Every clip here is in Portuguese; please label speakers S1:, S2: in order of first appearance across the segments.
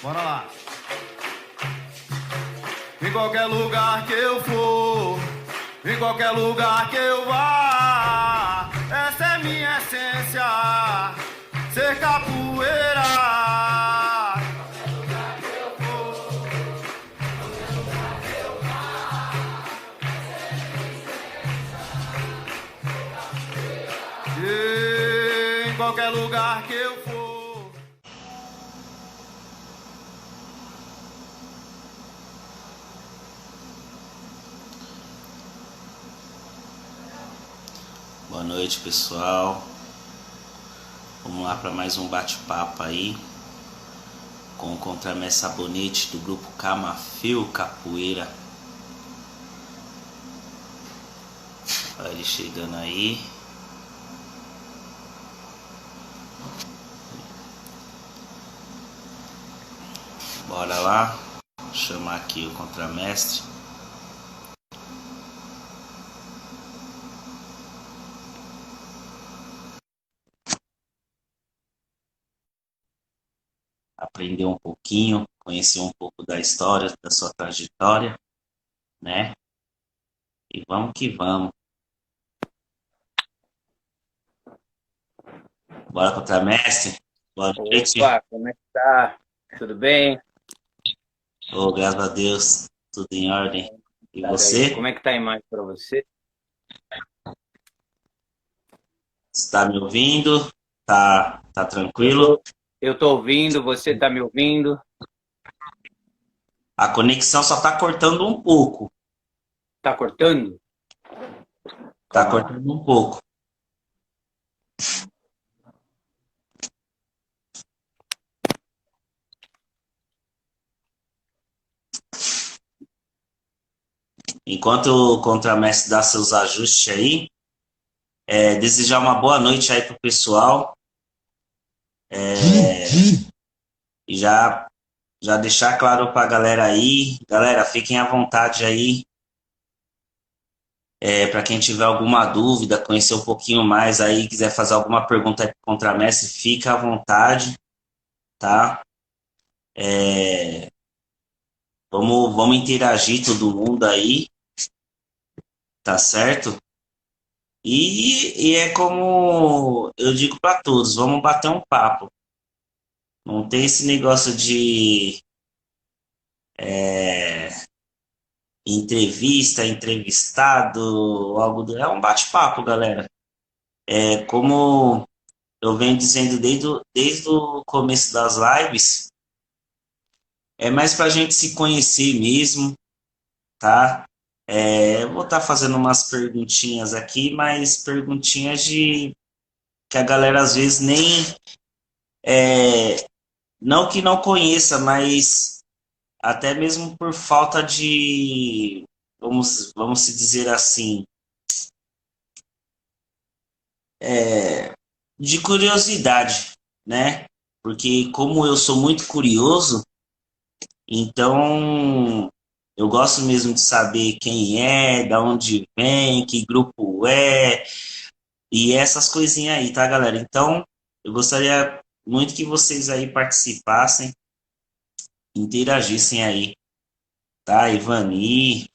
S1: Bora lá. Em qualquer lugar que eu for, em qualquer lugar que eu vá, essa é minha essência, ser capoeira. Em qualquer lugar que eu for.
S2: Boa noite, pessoal. Vamos lá para mais um bate-papo aí com o contramestre Sabonete do grupo Camafeu Capoeira. Olha ele chegando aí. Bora lá. Vou chamar aqui o contramestre. Aprender um pouquinho, conhecer um pouco da história, da sua trajetória, né? E vamos que vamos. Bora, contramestre. Boa noite.
S3: Opa, como é que tá? Tudo bem?
S2: Oh, graças a Deus, tudo em ordem. E
S3: Aí,
S2: você?
S3: como é que tá a imagem para você?
S2: Está me ouvindo? Tá
S3: Eu
S2: tranquilo?
S3: tô, eu tô ouvindo, você tá me ouvindo?
S2: A conexão só tá cortando um pouco.
S3: Tá cortando?
S2: Tá
S3: Calma lá.
S2: cortando um pouco. Enquanto o contramestre dá seus ajustes aí, desejar uma boa noite aí pro pessoal. E já deixar claro pra galera aí. Galera, fiquem à vontade aí. Para quem tiver alguma dúvida, conhecer um pouquinho mais aí, quiser fazer alguma pergunta aí pro contramestre, fica à vontade, tá? Vamos interagir todo mundo aí, tá certo? E é como eu digo para todos, vamos bater um papo. Não tem esse negócio de entrevista, entrevistado, algo do... É um bate-papo, galera. É como eu venho dizendo desde o começo das lives, é mais para a gente se conhecer mesmo, tá? Eu vou estar fazendo umas perguntinhas aqui, mas perguntinhas de que a galera às vezes nem, não que não conheça, mas até mesmo por falta de, vamos se dizer assim, de curiosidade, né? Porque como eu sou muito curioso, então eu gosto mesmo de saber quem é, da onde vem, que grupo é, e essas coisinhas aí, tá, galera? Então, eu gostaria muito que vocês aí participassem, interagissem aí, tá? Ivani.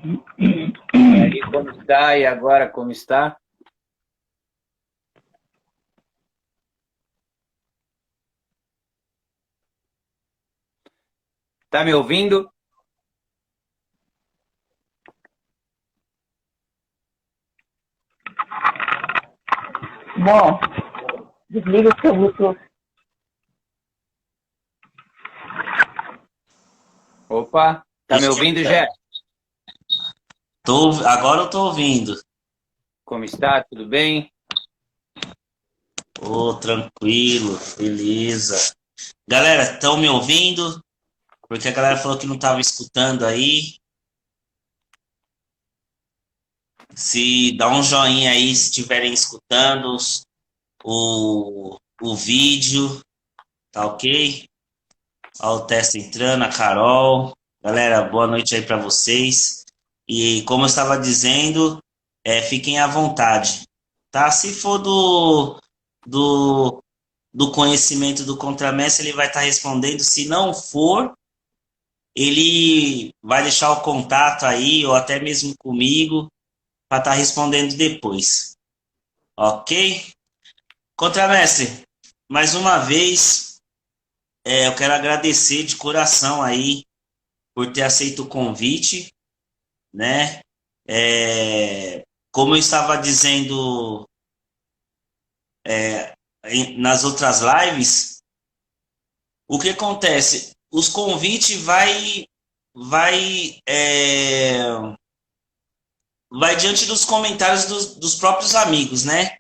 S3: E aí, como está? E agora, como está? Tá me ouvindo?
S4: Bom, desliga o seu Bluetooth.
S3: Opa, tá me ouvindo, Jé?
S2: Agora eu tô ouvindo.
S3: Como está? Tudo bem?
S2: Ô, tranquilo, beleza. Galera, estão me ouvindo? Porque a galera falou que não estava escutando aí. Se dá um joinha aí se estiverem escutando o vídeo, tá ok? Ó, o teste entrando, a Carol. Galera, boa noite aí para vocês. E como eu estava dizendo, fiquem à vontade, tá? Se for do, do conhecimento do contramestre, ele vai estar respondendo. Se não for, ele vai deixar o contato aí, ou até mesmo comigo, para estar respondendo depois. Ok? Contramestre, mais uma vez, eu quero agradecer de coração aí por ter aceito o convite, né? Como eu estava dizendo nas outras lives, o que acontece? Os convites vai diante dos comentários dos próprios amigos, né?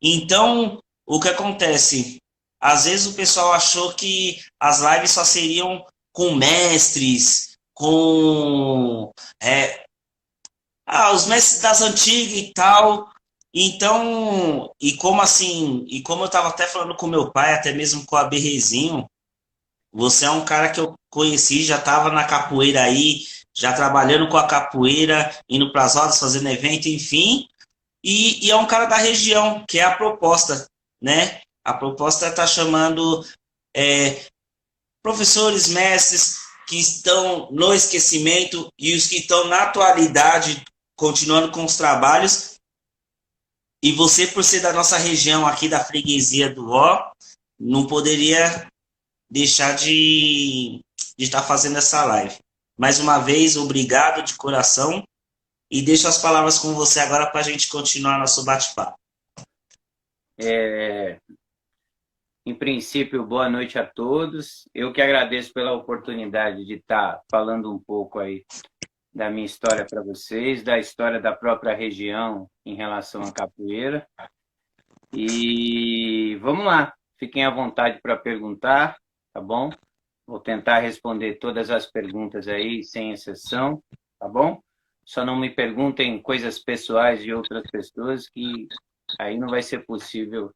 S2: Então, o que acontece? Às vezes o pessoal achou que as lives só seriam com mestres, com os mestres das antigas e tal. Então, e como assim, e como eu estava até falando com meu pai, até mesmo com a Berrezinho, você é um cara que eu conheci, já estava na capoeira aí, já trabalhando com a capoeira, indo para as rodas, fazendo evento, enfim. E é um cara da região, que é a proposta, né? A proposta está chamando professores, mestres que estão no esquecimento e os que estão na atualidade, continuando com os trabalhos. E você, por ser da nossa região aqui, da freguesia do Ó, não poderia deixar de estar fazendo essa live. Mais uma vez, obrigado de coração. E deixo as palavras com você agora para a gente continuar nosso bate-papo.
S3: Em princípio, boa noite a todos. Eu que agradeço pela oportunidade de estar falando um pouco aí da minha história para vocês, da história da própria região em relação à capoeira. E vamos lá, fiquem à vontade para perguntar, tá bom? Vou tentar responder todas as perguntas aí, sem exceção, tá bom? Só não me perguntem coisas pessoais de outras pessoas, que aí não vai ser possível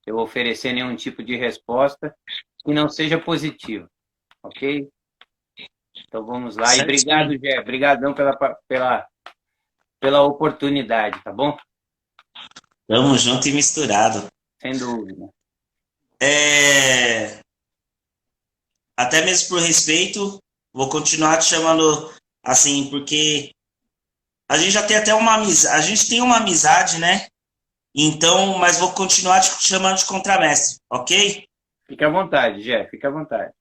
S3: eu oferecer nenhum tipo de resposta que não seja positiva, ok? Então vamos lá. E obrigado, Gé. Obrigadão pela oportunidade, tá bom?
S2: Tamo junto e misturado.
S3: Sem dúvida.
S2: Até mesmo por respeito, vou continuar te chamando assim, porque a gente já tem até uma amizade, a gente tem uma amizade, né? Então, mas vou continuar te chamando de contramestre, ok?
S3: Fique à vontade, Gé, fique à vontade.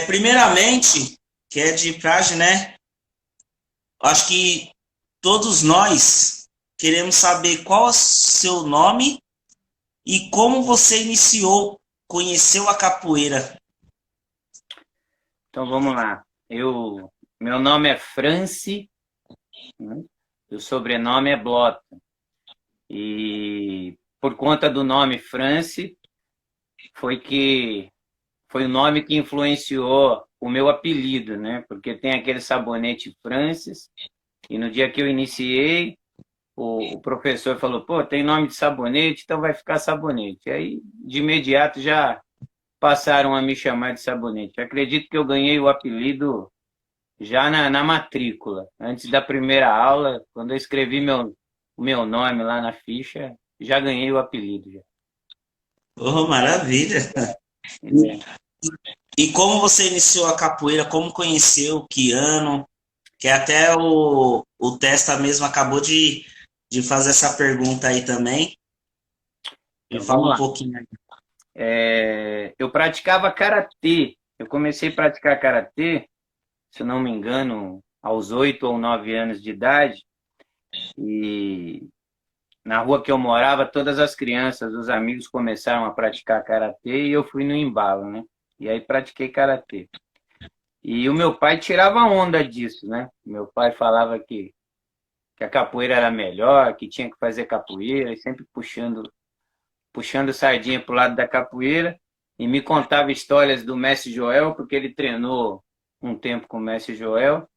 S2: Primeiramente, que é de praxe, né? Acho que todos nós queremos saber qual é o seu nome e como você conheceu a capoeira.
S3: Então vamos lá. Meu nome é Franci, né? O sobrenome é Blota. E por conta do nome Franci, foi o nome que influenciou o meu apelido, né? Porque tem aquele sabonete Francis, e no dia que eu iniciei, o professor falou, pô, tem nome de sabonete, então vai ficar sabonete. Aí, de imediato, já passaram a me chamar de sabonete. Acredito que eu ganhei o apelido já na matrícula. Antes da primeira aula, quando eu escrevi o meu nome lá na ficha, já ganhei o apelido. Já.
S2: Oh, maravilha! E como você iniciou a capoeira? Como conheceu? Que ano? Que até o Testa mesmo acabou de fazer essa pergunta aí também. Me fala um pouquinho aí.
S3: Eu praticava karatê. Eu comecei a praticar karatê, se eu não me engano, aos 8 ou 9 anos de idade. E na rua que eu morava, todas as crianças, os amigos começaram a praticar karatê e eu fui no embalo, né? E aí pratiquei karatê. E o meu pai tirava onda disso, né? Meu pai falava que a capoeira era melhor, que tinha que fazer capoeira, e sempre puxando sardinha pro lado da capoeira, e me contava histórias do Mestre Joel, porque ele treinou um tempo com o Mestre Joel,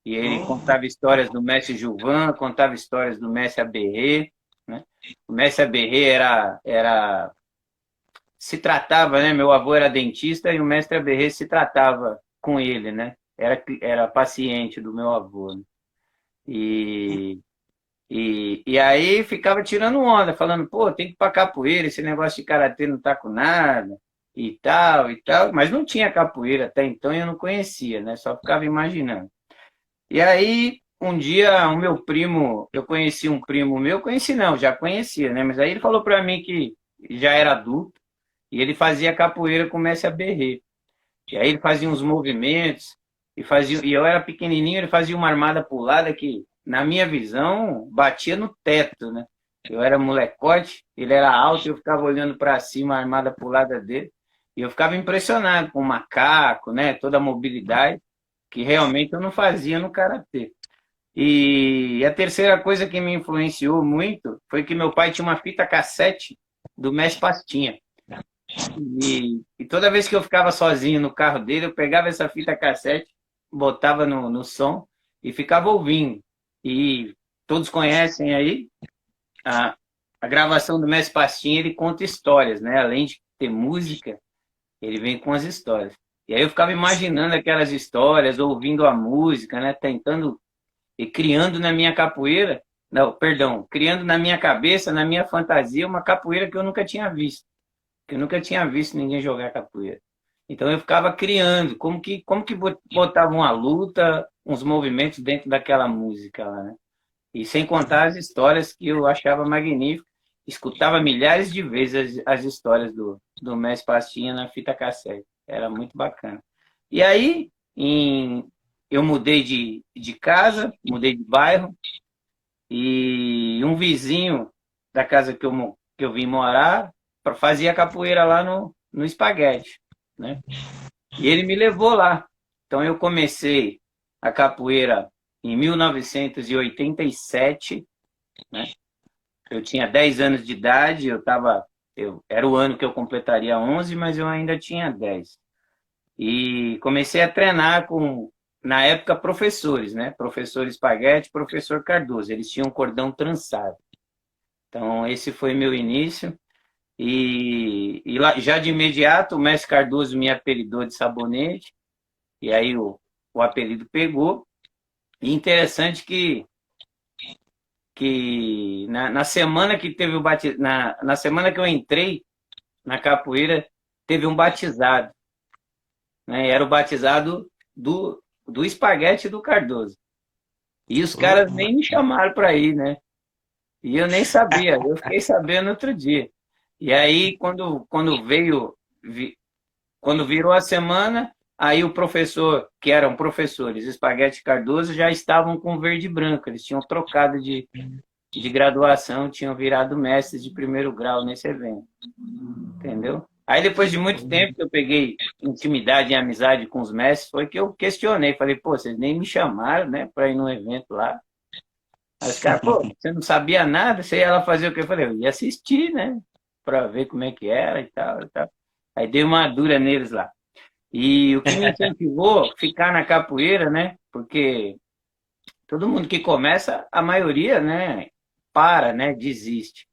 S3: e ele contava histórias do Mestre Gilvan, contava histórias do Mestre Aberrê, né? O Mestre Aberrê se tratava, né? Meu avô era dentista e o Mestre Aberrê se tratava com ele, né? Era paciente do meu avô, né? E, e aí ficava tirando onda, falando, pô, tem que ir pra capoeira, esse negócio de karatê não tá com nada, e tal, mas não tinha capoeira até então e eu não conhecia, né? Só ficava imaginando. E aí, um dia, o meu primo, eu conheci um primo meu, conheci não, já conhecia, né? Mas aí ele falou para mim que já era adulto e ele fazia capoeira com o Mestre Aberrê. E aí ele fazia uns movimentos e eu era pequenininho, ele fazia uma armada pulada que, na minha visão, batia no teto, né? Eu era molecote, ele era alto, eu ficava olhando para cima a armada pulada dele e eu ficava impressionado com o macaco, né? Toda a mobilidade que realmente eu não fazia no karatê. E a terceira coisa que me influenciou muito foi que meu pai tinha uma fita cassete do Mestre Pastinha. E toda vez que eu ficava sozinho no carro dele, eu pegava essa fita cassete, botava no som e ficava ouvindo. E todos conhecem aí a, a gravação do Mestre Pastinha, ele conta histórias, né? Além de ter música, ele vem com as histórias. E aí eu ficava imaginando aquelas histórias, ouvindo a música, né? Tentando e criando na minha capoeira, não, perdão, criando na minha cabeça, na minha fantasia, uma capoeira que eu nunca tinha visto. Que eu nunca tinha visto ninguém jogar capoeira. Então eu ficava criando, como que botava uma luta, uns movimentos dentro daquela música lá, né? E sem contar as histórias que eu achava magnífico. Escutava milhares de vezes as histórias do Mestre Pastinha na fita cassete. Era muito bacana. E aí, eu mudei de casa, mudei de bairro, e um vizinho da casa que eu vim morar fazia capoeira lá no Espaguete, né? E ele me levou lá. Então eu comecei a capoeira em 1987, né? Eu tinha 10 anos de idade, era o ano que eu completaria 11, mas eu ainda tinha 10. E comecei a treinar com, na época, professores, né? Professor Espaguete, professor Cardoso. Eles tinham cordão trançado. Então, esse foi meu início. E lá, já de imediato, o mestre Cardoso me apelidou de Sabonete. E aí o apelido pegou. E interessante que na semana que teve o batizado, na semana que eu entrei na capoeira, teve um batizado, né? Era o batizado do Espaguete do Cardoso. E os caras nem me chamaram para ir, né? E eu nem sabia, eu fiquei sabendo outro dia. E aí, quando virou a semana, aí o professor, que eram professores, Espaguete e Cardoso, já estavam com verde e branco, eles tinham trocado de graduação, tinham virado mestres de primeiro grau nesse evento, entendeu? Aí depois de muito tempo que eu peguei intimidade e amizade com os mestres, foi que eu questionei, falei, pô, vocês nem me chamaram, né, para ir num evento lá. Aí os caras, pô, você não sabia nada, você ia lá fazer o quê? Eu falei, eu ia assistir, né, para ver como é que era e tal, e tal. Aí dei uma dura neles lá. E o que me incentivou a ficar na capoeira, né, porque todo mundo que começa, a maioria, né, para, né, desiste.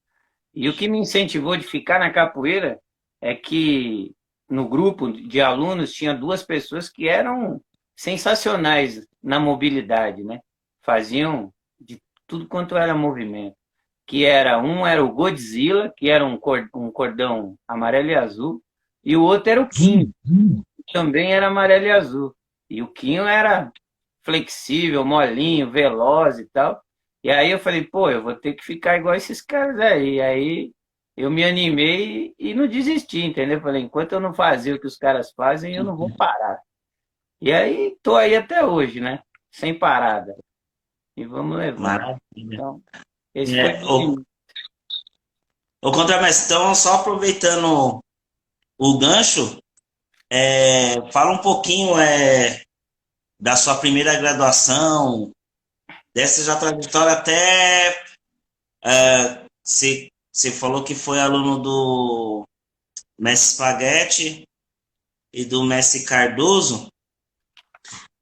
S3: E o que me incentivou de ficar na capoeira é que no grupo de alunos tinha 2 pessoas que eram sensacionais na mobilidade, né? Faziam de tudo quanto era movimento. Um era o Godzilla, que era um cordão amarelo e azul, e o outro era o Quinho, que também era amarelo e azul. E o Quinho era flexível, molinho, veloz e tal. E aí eu falei, pô, eu vou ter que ficar igual esses caras aí. E aí eu me animei e não desisti, entendeu? Falei, enquanto eu não fazer o que os caras fazem, eu não vou parar. E aí tô aí até hoje, né? Sem parada. E vamos levar.
S2: Maravilha.
S3: Então, esse foi
S2: o Contramestre, então, só aproveitando o gancho, fala um pouquinho da sua primeira graduação, dessa já trajetória até você falou que foi aluno do Mestre Spaghetti e do Mestre Cardoso.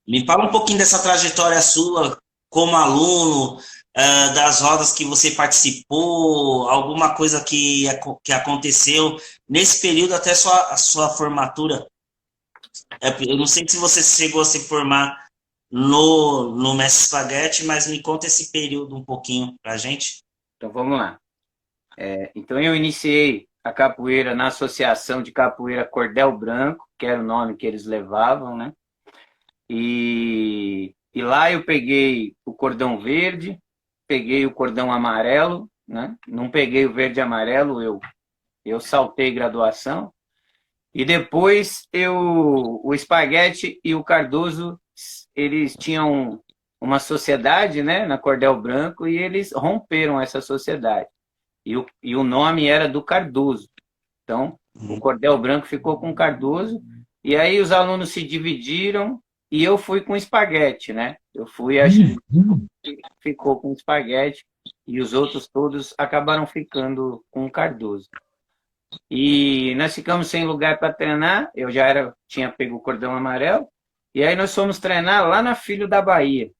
S2: Me fala um pouquinho dessa trajetória sua como aluno, das rodas que você participou, alguma coisa que aconteceu nesse período até a sua formatura. Eu não sei se você chegou a se formar no Mestre Spaghetti, mas me conta esse período um pouquinho pra gente.
S3: Então vamos lá. Então eu iniciei a capoeira na Associação de Capoeira Cordel Branco, que era o nome que eles levavam, né? E lá eu peguei o cordão verde, peguei o cordão amarelo, né? Não peguei o verde e amarelo, eu saltei graduação. E depois o Spaghetti e o Cardoso, eles tinham uma sociedade, né, na Cordel Branco, e eles romperam essa sociedade. E o nome era do Cardoso. Então, o Cordel Branco ficou com o Cardoso, e aí os alunos se dividiram, e eu fui com o Spaghetti, né? Eu fui, acho que ficou com o Spaghetti, e os outros todos acabaram ficando com o Cardoso. E nós ficamos sem lugar para treinar, eu tinha pego o cordão amarelo, e aí nós fomos treinar lá na Filho da Bahia.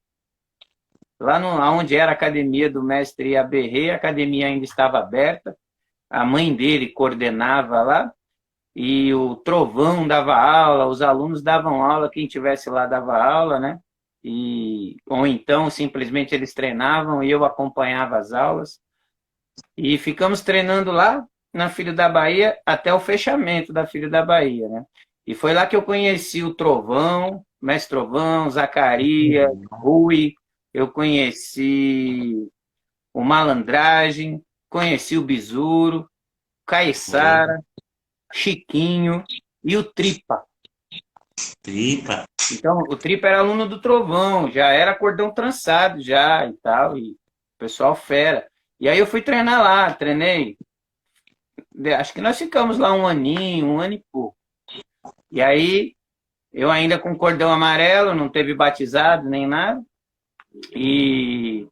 S3: Lá onde era a academia do mestre Aberrê, a academia ainda estava aberta, a mãe dele coordenava lá, e o Trovão dava aula, os alunos davam aula, quem tivesse lá dava aula, né? Ou então, simplesmente, eles treinavam e eu acompanhava as aulas. E ficamos treinando lá na Filho da Bahia até o fechamento da Filho da Bahia, né? E foi lá que eu conheci o Trovão, Mestre Trovão, Zacarias, Rui, eu conheci o Malandragem, conheci o Besouro, Caiçara, Chiquinho e o Tripa.
S2: Tripa.
S3: Então, o Tripa era aluno do Trovão, já era cordão trançado já e tal, e o pessoal fera. E aí eu fui treinar lá, treinei. Acho que nós ficamos lá um aninho, um ano e pouco. E aí, eu ainda com cordão amarelo, não teve batizado nem nada. E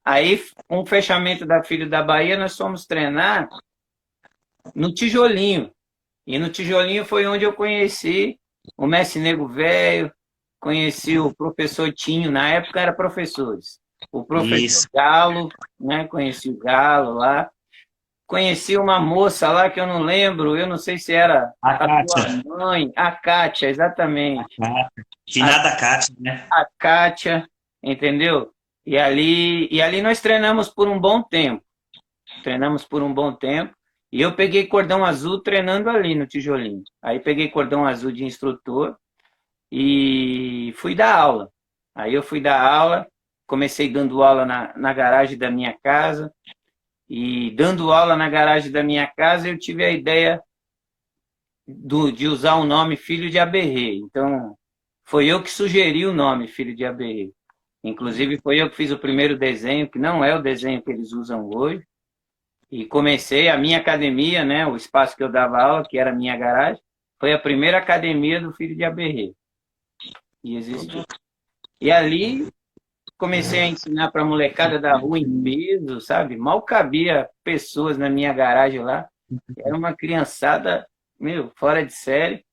S3: aí, com o fechamento da Filho da Bahia, nós fomos treinar no Tijolinho. E no Tijolinho foi onde eu conheci o Mestre Nego Velho, conheci o professor Tinho, na época era professores. O professor Galo, né? Conheci o Galo lá. Conheci uma moça lá que eu não lembro, eu não sei se era
S2: a
S3: tua mãe, a Kátia, exatamente.
S2: Finada Kátia, né?
S3: A Kátia, entendeu? E ali nós treinamos por um bom tempo. E eu peguei cordão azul treinando ali no Tijolinho. Aí peguei cordão azul de instrutor e fui dar aula. Aí eu fui dar aula, comecei dando aula na garagem da minha casa. E dando aula na garagem da minha casa, eu tive a ideia de usar o nome Filho de Aberrê. Então, foi eu que sugeri o nome Filho de Aberrê. Inclusive, foi eu que fiz o primeiro desenho, que não é o desenho que eles usam hoje. E comecei a minha academia, né, o espaço que eu dava aula, que era a minha garagem, foi a primeira academia do Filho de Aberrê. E existe. E ali comecei a ensinar para a molecada da rua em peso, sabe? Mal cabia pessoas na minha garagem lá. Era uma criançada, fora de série.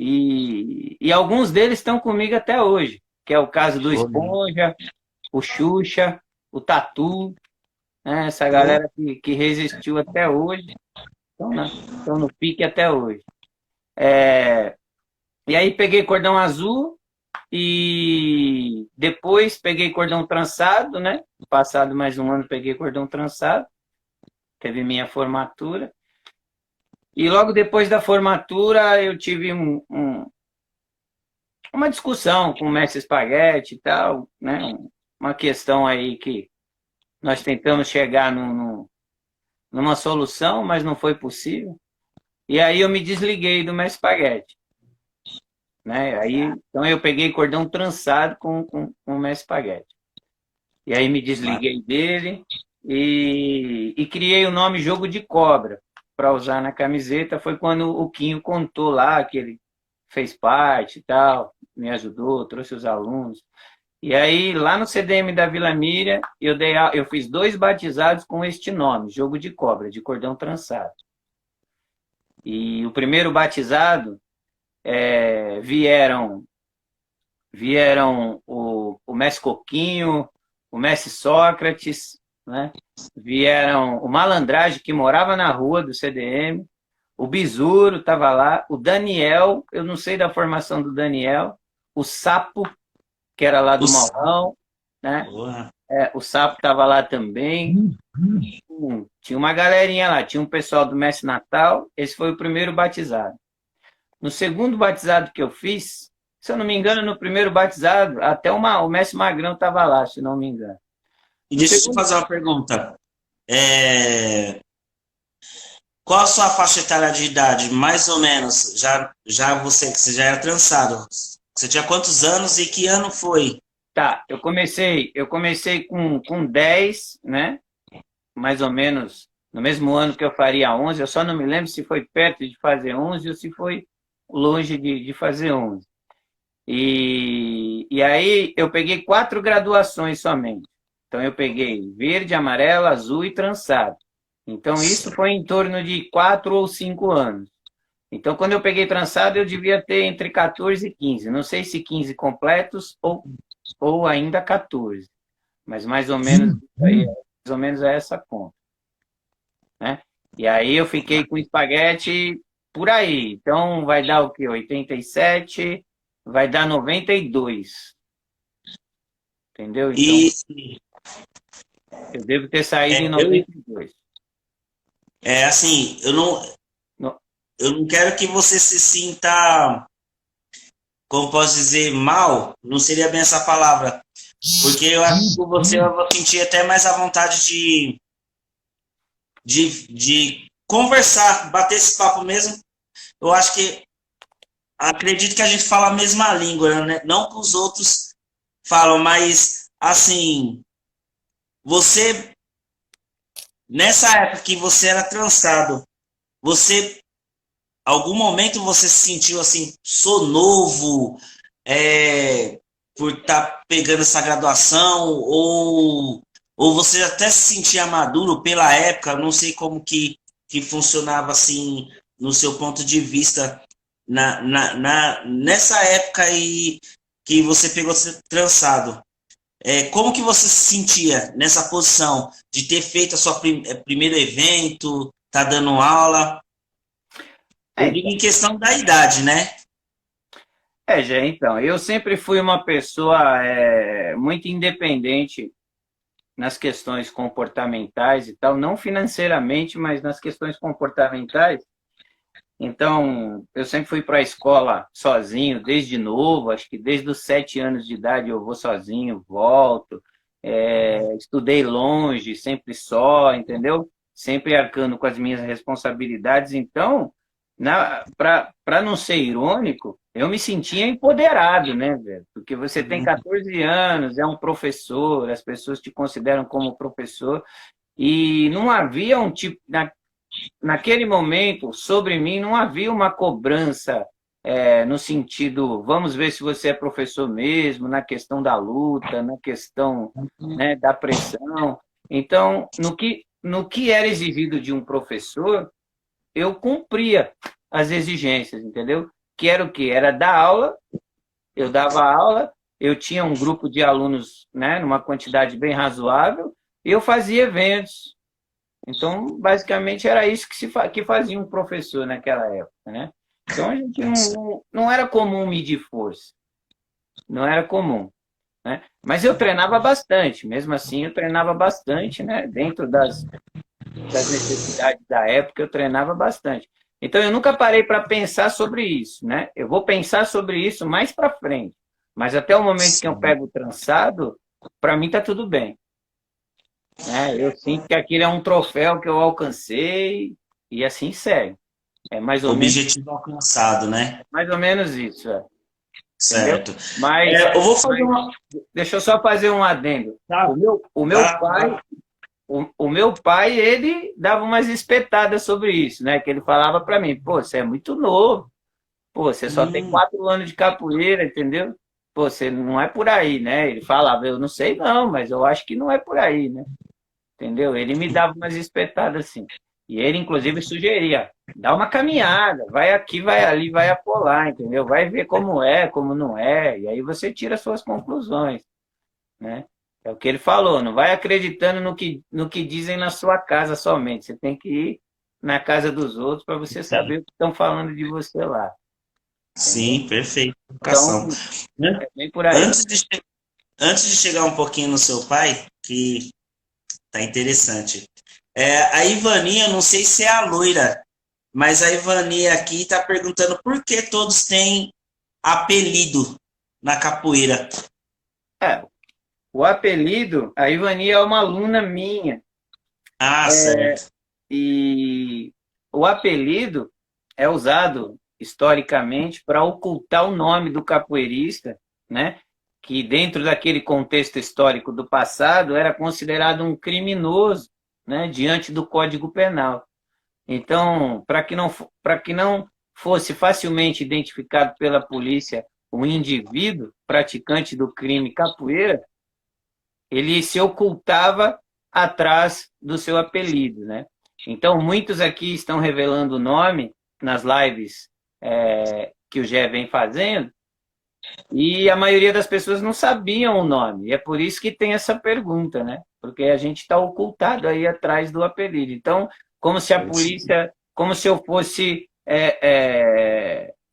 S3: E alguns deles estão comigo até hoje, que é o caso do Esponja, o Xuxa, o Tatu, né? Essa galera que resistiu até hoje. Estão no pique até hoje. E aí peguei cordão azul, e depois peguei cordão trançado, né? Passado mais um ano peguei cordão trançado. Teve minha formatura. E logo depois da formatura eu tive uma discussão com o mestre Spaghetti e tal, né? Uma questão aí que nós tentamos chegar numa solução, mas não foi possível. E aí eu me desliguei do mestre Spaghetti. Né? Então eu peguei cordão trançado com o mestre Spaghetti. E aí me desliguei dele e criei o nome Jogo de Cobra para usar na camiseta. Foi quando o Quinho contou lá que ele fez parte e tal. me ajudou, trouxe os alunos. E aí, lá no CDM da Vila Miriam, eu fiz 2 batizados com este nome, Jogo de Cobra, de cordão trançado. E o primeiro batizado, vieram o mestre Coquinho, o mestre Sócrates, né? Vieram o Malandragem, que morava na rua do CDM, o Bisuro estava lá, o Daniel, eu não sei da formação do Daniel, o Sapo, que era lá do Malvão, né? O Sapo estava lá também. Tinha uma galerinha lá, tinha um pessoal do Mestre Natal, esse foi o primeiro batizado. No segundo batizado que eu fiz, se eu não me engano, no primeiro batizado, até o Mestre Magrão estava lá, se não me engano.
S2: E deixa eu te fazer uma pergunta. Qual a sua faixa etária de idade, mais ou menos? Você, que você já era trançado. Você tinha quantos anos e que ano foi?
S3: Tá, eu comecei com 10, né? Mais ou menos no mesmo ano que eu faria 11. Eu só não me lembro se foi perto de fazer 11 ou se foi longe de fazer 11. E aí eu peguei 4 graduações somente. Então eu peguei verde, amarelo, azul e trançado. Então isso foi em torno de 4 ou 5 anos. Então quando eu peguei trançado eu devia ter entre 14 e 15. Não sei se 15 completos ou ainda 14. Mas mais ou menos mais ou menos é essa conta, né? E aí eu fiquei com espaguete por aí. Então vai dar o quê? 87, vai dar 92. Entendeu? Então, eu devo ter saído em 92.
S2: Assim, eu não quero que você se sinta, como posso dizer, mal, não seria bem essa palavra, porque eu acho que com você eu vou sentir até mais a vontade de conversar, bater esse papo mesmo. Eu acho que, acredito que a gente fala a mesma língua, né? Não que os outros falam, mas, assim, você, nessa época que você era trançado, algum momento você se sentiu assim, sou novo, por estar pegando essa graduação, ou você até se sentia maduro pela época, não sei como que funcionava assim, no seu ponto de vista, nessa época aí que você pegou trançado. Como que você se sentia nessa posição de ter feito a sua primeiro evento, tá dando aula? Eu digo em questão da idade, né?
S3: Então, eu sempre fui uma pessoa muito independente nas questões comportamentais e tal, não financeiramente, mas nas questões comportamentais. Então, eu sempre fui para a escola sozinho, desde novo, acho que desde os 7 anos de idade eu vou sozinho, volto, estudei longe, sempre só, entendeu? Sempre arcando com as minhas responsabilidades. Então, para não ser irônico, eu me sentia empoderado, né, velho? Porque você tem 14 anos, é um professor, as pessoas te consideram como professor, e não havia um tipo... Naquele momento, sobre mim, não havia uma cobrança no sentido, vamos ver se você é professor mesmo, na questão da luta, na questão, né, da pressão. Então, no que era exigido de um professor, eu cumpria as exigências, entendeu? Que era o quê? Era dar aula, eu dava aula, eu tinha um grupo de alunos, né, numa quantidade bem razoável, e eu fazia eventos. Então, basicamente, era isso que fazia um professor naquela época, né? Então, a gente não era comum medir força. Não era comum, né? Mas eu treinava bastante, mesmo assim, eu treinava bastante, né? Dentro das necessidades da época, eu treinava bastante. Então, eu nunca parei para pensar sobre isso, né? Eu vou pensar sobre isso mais para frente. Mas até o momento que eu pego o trançado, para mim tá tudo bem. Eu sinto que aquilo é um troféu que eu alcancei e assim segue. É mais ou menos...
S2: Objetivo alcançado, né?
S3: Mais ou menos isso,
S2: Certo.
S3: Mas,
S2: eu vou fazer uma...
S3: Deixa eu só fazer um adendo.
S2: Tá.
S3: O meu pai, ele dava umas espetadas sobre isso, né? Que ele falava para mim, pô, você é muito novo. Pô, você só tem 4 anos de capoeira, entendeu? Pô, você não é por aí, né? Ele falava, eu não sei não, mas eu acho que não é por aí, né? Entendeu? Ele me dava umas espetadas assim. E ele, inclusive, sugeria, dá uma caminhada, vai aqui, vai ali, vai acolá, entendeu? Vai ver como é, como não é, e aí você tira suas conclusões, né? É o que ele falou, não vai acreditando no que dizem na sua casa somente, você tem que ir na casa dos outros para você saber o que estão falando de você lá, entendeu?
S2: Sim, perfeito. Educação.
S3: Então, é bem por aí.
S2: Antes de, antes de chegar um pouquinho no seu pai, que tá interessante. A Ivaninha, não sei se é a loira, mas a Ivaninha aqui tá perguntando por que todos têm apelido na capoeira.
S3: É, o apelido, a Ivani é uma aluna minha,
S2: Ah, certo.
S3: e o apelido é usado historicamente para ocultar o nome do capoeirista, né? Que dentro daquele contexto histórico do passado era considerado um criminoso, né? Diante do Código Penal. Então, para que não fosse facilmente identificado pela polícia o indivíduo praticante do crime capoeira, ele se ocultava atrás do seu apelido, né? Então, muitos aqui estão revelando o nome nas lives que o Gé vem fazendo, e a maioria das pessoas não sabiam o nome. E é por isso que tem essa pergunta, né? Porque a gente está ocultado aí atrás do apelido. Então, como se a polícia, como se eu fosse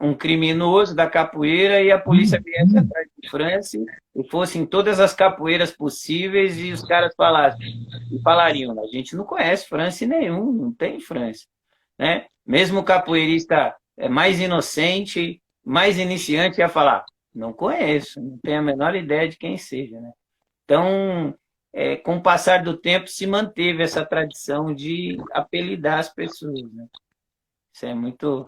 S3: um criminoso da capoeira e a polícia viesse atrás de Franci e fosse em todas as capoeiras possíveis e os caras falariam, a gente não conhece Franci nenhum, não tem Franci, né? Mesmo o capoeirista mais inocente, mais iniciante ia falar, não conheço, não tenho a menor ideia de quem seja, né? Então, com o passar do tempo, se manteve essa tradição de apelidar as pessoas, né? Isso é muito...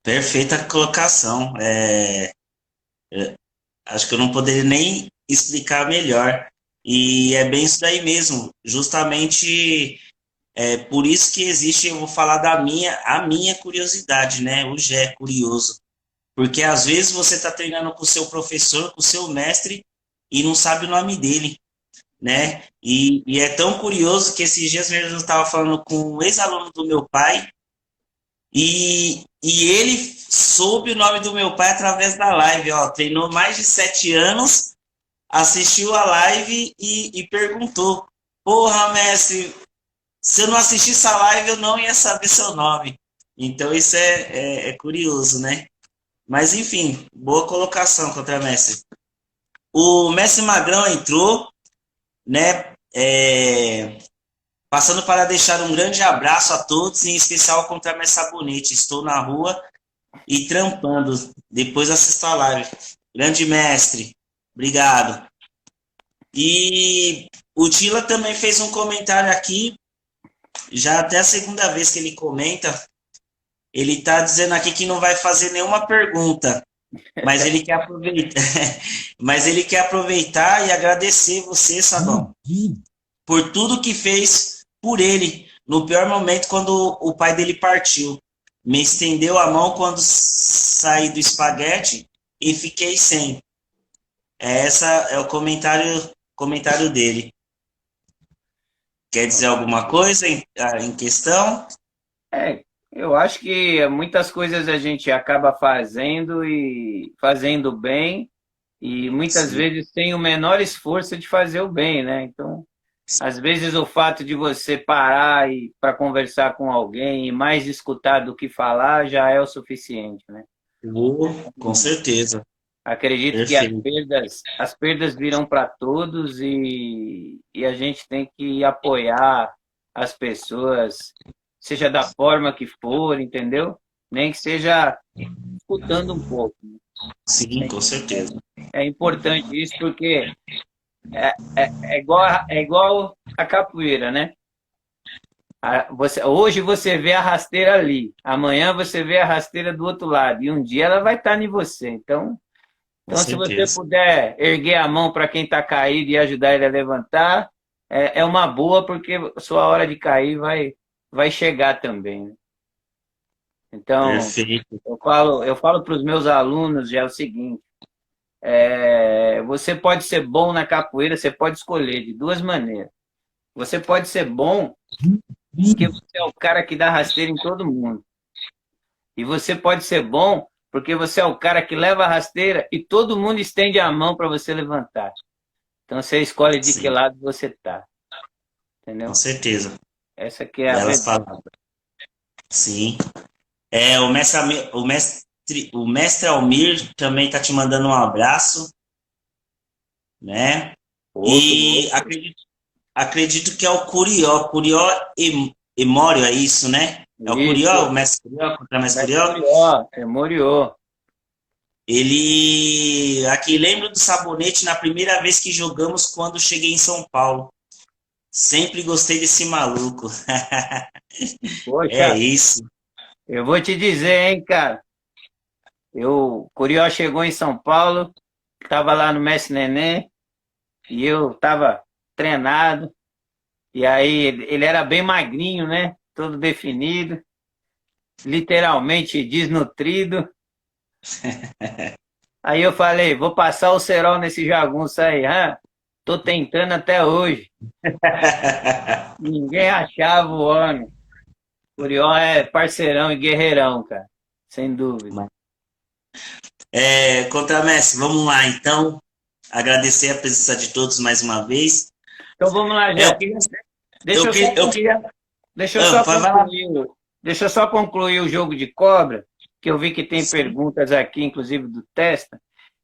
S2: Perfeita colocação. Acho que eu não poderia nem explicar melhor. E é bem isso daí mesmo. Justamente por isso que existe, eu vou falar a minha curiosidade, né? O Gé é curioso. Porque às vezes você está treinando com o seu professor, com o seu mestre, e não sabe o nome dele, né? E é tão curioso que esses dias mesmo eu estava falando com um ex-aluno do meu pai, e ele soube o nome do meu pai através da live, ó. Treinou mais de 7 anos, assistiu a live e perguntou: Porra, mestre, se eu não assistisse a live, eu não ia saber seu nome. Então isso é curioso, né? Mas enfim, boa colocação contra mestre. O mestre Magrão entrou, né? Passando para deixar um grande abraço a todos, em especial ao Contramestre Sabonete. Estou na rua e trampando. Depois assisto a live. Grande mestre, obrigado. E o Tila também fez um comentário aqui, já até a segunda vez que ele comenta. Ele está dizendo aqui que não vai fazer nenhuma pergunta, mas ele quer aproveitar, mas ele quer aproveitar e agradecer você, Sabão, por tudo que fez por ele no pior momento quando o pai dele partiu. Me estendeu a mão quando saí do espaguete e fiquei sem. Essa é o comentário dele. Quer dizer alguma coisa em questão?
S3: Eu acho que muitas coisas a gente acaba fazendo e fazendo bem, e muitas
S2: Sim.
S3: vezes sem o menor esforço de fazer o bem, né? Então, às vezes o fato de você parar e para conversar com alguém e mais escutar do que falar já é o suficiente, né?
S2: Com certeza.
S3: Acredito que
S2: Perfeito.
S3: as perdas virão para todos e a gente tem que apoiar as pessoas, seja da forma que for, entendeu? Nem que seja escutando um pouco.
S2: Sim, com certeza.
S3: É importante isso porque é igual a capoeira, né? Hoje você vê a rasteira ali, amanhã você vê a rasteira do outro lado, e um dia ela vai estar em você. Então,
S2: Com
S3: se você
S2: certeza.
S3: puder erguer a mão para quem está caído e ajudar ele a levantar, é uma boa, porque sua hora de cair vai chegar também, né? Então,
S2: Perfeito.
S3: eu falo para os meus alunos já o seguinte: você pode ser bom na capoeira, você pode escolher de duas maneiras. Você pode ser bom porque você é o cara que dá rasteira em todo mundo. E você pode ser bom porque você é o cara que leva a rasteira e todo mundo estende a mão para você levantar. Então você escolhe de que
S2: Sim,
S3: lado você tá,
S2: com
S3: entendeu?
S2: certeza.
S3: Essa que é a
S2: Belas
S3: verdade.
S2: palavras. Sim. O mestre Almir também tá te mandando um abraço, né?
S3: Outro,
S2: E
S3: outro.
S2: acredito que é o Curió Emório, é isso, né? É o Curió, o
S3: Isso.
S2: mestre Curió, contra o mestre
S3: Mestre
S2: Curió.
S3: Morió, é Morió.
S2: Ele. Aqui, lembro do sabonete na primeira vez que jogamos quando cheguei em São Paulo. Sempre gostei desse maluco. É
S3: Poxa,
S2: isso.
S3: eu vou te dizer, hein, cara. O Curió chegou em São Paulo, tava lá no Mestre Neném, e eu tava treinado. E aí ele era bem magrinho, né? Todo definido, literalmente desnutrido. Aí eu falei, vou passar o cerol nesse jagunço aí, hã? Tô tentando até hoje. Ninguém achava o homem. Curió é parceirão e guerreirão, cara. Sem dúvida.
S2: Contramestre, vamos lá então. Agradecer a presença de todos mais uma vez.
S3: Então vamos lá,
S2: Eu
S3: Jé.
S2: queria.
S3: Deixa
S2: Eu,
S3: eu só,
S2: que- eu queria.
S3: deixa eu só
S2: Vai lá.
S3: concluir, deixa eu só concluir o jogo de cobra, que eu vi que tem perguntas aqui, inclusive do Testa.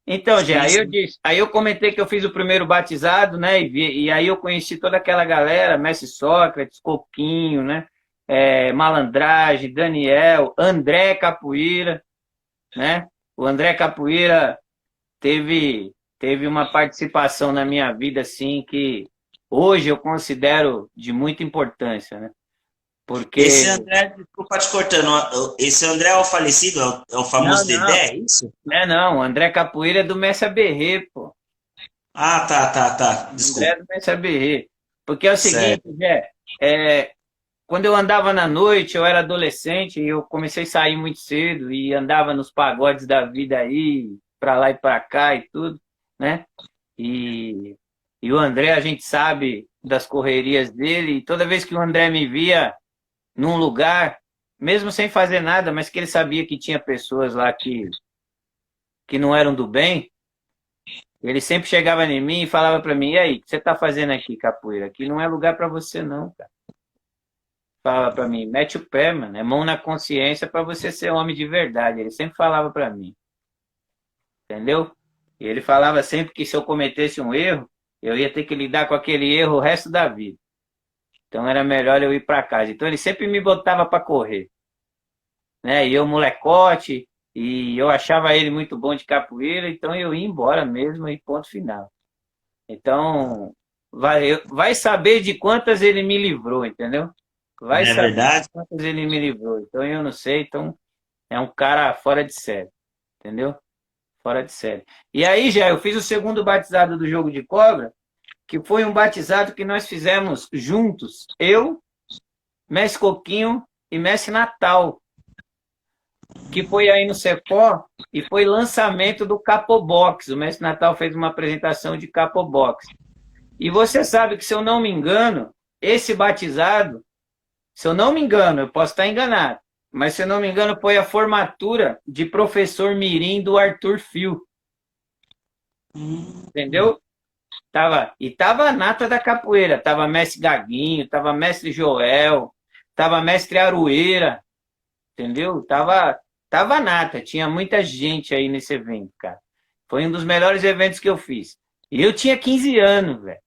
S3: Então, Jé,
S2: Sim,
S3: aí eu
S2: sim.
S3: disse, aí eu comentei que eu fiz o primeiro batizado, né? E aí eu conheci toda aquela galera, Mestre Sócrates, Coquinho, né? Malandragem, Daniel, André Capoeira, né? O André Capoeira teve uma participação na minha vida, assim, que hoje eu considero de muita importância, né?
S2: Esse
S3: Porque,
S2: André, desculpa te cortando, esse André é o falecido, é o
S3: não,
S2: famoso
S3: não,
S2: Dedé, é isso?
S3: não, o André Capoeira é do Mestre Aberrê, pô.
S2: Ah, tá,
S3: O André é
S2: desculpa.
S3: do Mestre Aberrê. Porque é o seguinte,
S2: Certo.
S3: Zé, quando eu andava na noite, eu era adolescente e eu comecei a sair muito cedo e andava nos pagodes da vida aí, pra lá e pra cá e tudo, né? E, e o André, a gente sabe das correrias dele, e toda vez que o André me via num lugar, mesmo sem fazer nada, mas que ele sabia que tinha pessoas lá que não eram do bem, ele sempre chegava em mim e falava para mim: e aí, o que você está fazendo aqui, capoeira? Aqui não é lugar para você, não, cara. Falava para mim: mete o pé, mano, é mão na consciência para você ser homem de verdade. Ele sempre falava para mim, entendeu? E ele falava sempre que se eu cometesse um erro, eu ia ter que lidar com aquele erro o resto da vida. Então era melhor eu ir para casa. Então ele sempre me botava para correr, né? E eu, molecote, e eu achava ele muito bom de capoeira, então eu ia embora mesmo e ponto final. Então, vai saber de quantas ele me livrou, entendeu?
S2: Não
S3: Vai
S2: é
S3: saber de
S2: verdade?
S3: quantas ele me livrou. Então eu não sei, então é um cara fora de série, entendeu? Fora de série. E aí já eu fiz o segundo batizado do jogo de cobra, que foi um batizado que nós fizemos juntos, eu, Mestre Coquinho e Mestre Natal, que foi aí no Cepó e foi lançamento do Capobox. O Mestre Natal fez uma apresentação de Capobox. E você sabe que, se eu não me engano, esse batizado, se eu não me engano, eu posso estar enganado, mas se eu não me engano, foi a formatura de professor Mirim do Arthur Fio,
S2: Hum,
S3: entendeu? Tava a nata da capoeira, tava mestre Gaguinho, tava mestre Joel, tava mestre Aroeira, entendeu? Tava a nata, tinha muita gente aí nesse evento, cara. Foi um dos melhores eventos que eu fiz. E eu tinha 15 anos, velho,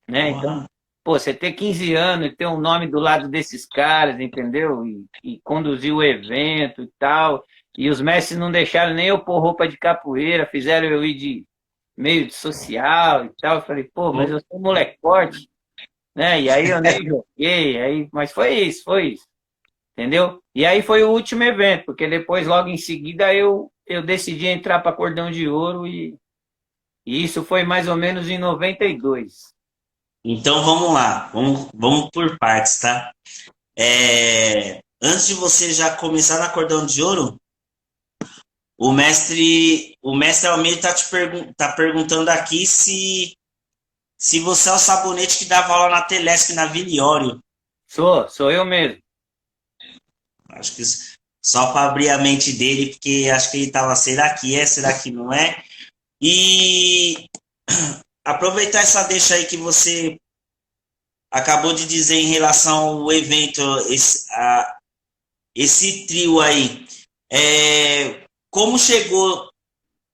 S3: né? Então,
S2: porra.
S3: pô, você ter 15 anos e ter um nome do lado desses caras, entendeu? E conduzir o evento e tal. E os mestres não deixaram nem eu pôr roupa de capoeira, fizeram eu ir de meio de social e tal. Eu falei, pô, mas eu sou molecote, né? E aí eu nem joguei, aí, mas foi isso, entendeu? E aí foi o último evento, porque depois, logo em seguida, eu decidi entrar para Cordão de Ouro e isso foi mais ou menos em 92.
S2: Então vamos lá, vamos por partes, tá? antes de você já começar na Cordão de Ouro, o mestre Almeida tá perguntando aqui se você é o sabonete que dava aula na Telesp, na Viliório.
S3: Sou eu mesmo.
S2: Acho que só para abrir a mente dele, porque acho que ele tava, será que é, será que não é? E aproveitar essa deixa aí que você acabou de dizer em relação ao evento, esse trio aí. Como chegou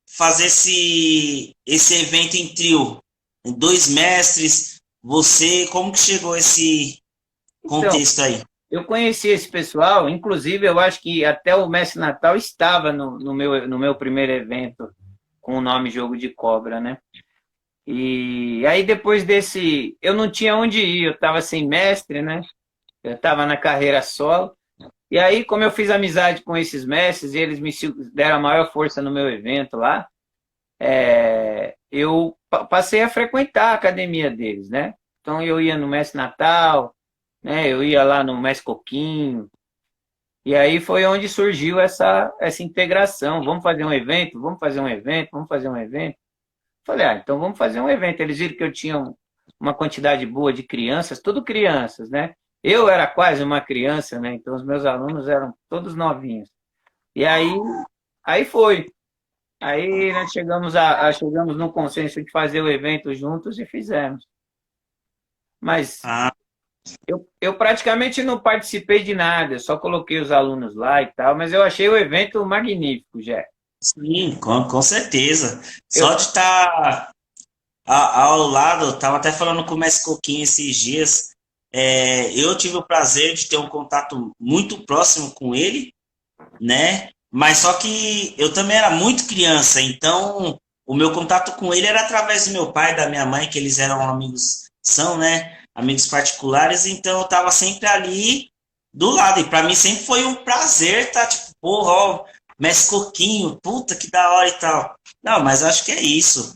S2: fazer esse evento em trio? Dois mestres, você, como que chegou esse contexto aí?
S3: Eu conheci esse pessoal, inclusive eu acho que até o Mestre Natal estava no meu primeiro evento com o nome Jogo de Cobra, né? E aí depois desse, eu não tinha onde ir, eu estava sem mestre, né? Eu estava na carreira solo. E aí, como eu fiz amizade com esses mestres e eles me deram a maior força no meu evento lá, eu passei a frequentar a academia deles, né? Então eu ia no Mestre Natal, né? Eu ia lá no Mestre Coquinho. E aí foi onde surgiu essa integração. Vamos fazer um evento? Vamos fazer um evento? Vamos fazer um evento? Falei, então vamos fazer um evento. Eles viram que eu tinha uma quantidade boa de crianças, tudo crianças, né? Eu era quase uma criança, né? Então os meus alunos eram todos novinhos. E aí foi. Aí nós chegamos num consenso de fazer o evento juntos e fizemos. Mas eu praticamente não participei de nada, só coloquei os alunos lá e tal, mas eu achei o evento magnífico, já.
S2: Sim, com certeza. Só de estar ao lado, estava até falando com o Mestre Coquinho esses dias, eu tive o prazer de ter um contato muito próximo com ele, né? Mas só que eu também era muito criança, então o meu contato com ele era através do meu pai, da minha mãe, que eles eram amigos, né? Amigos particulares, então eu estava sempre ali do lado, e para mim sempre foi um prazer estar, tipo, porra, ó, Mestre Coquinho, puta que da hora e tal. Não, mas acho que é isso.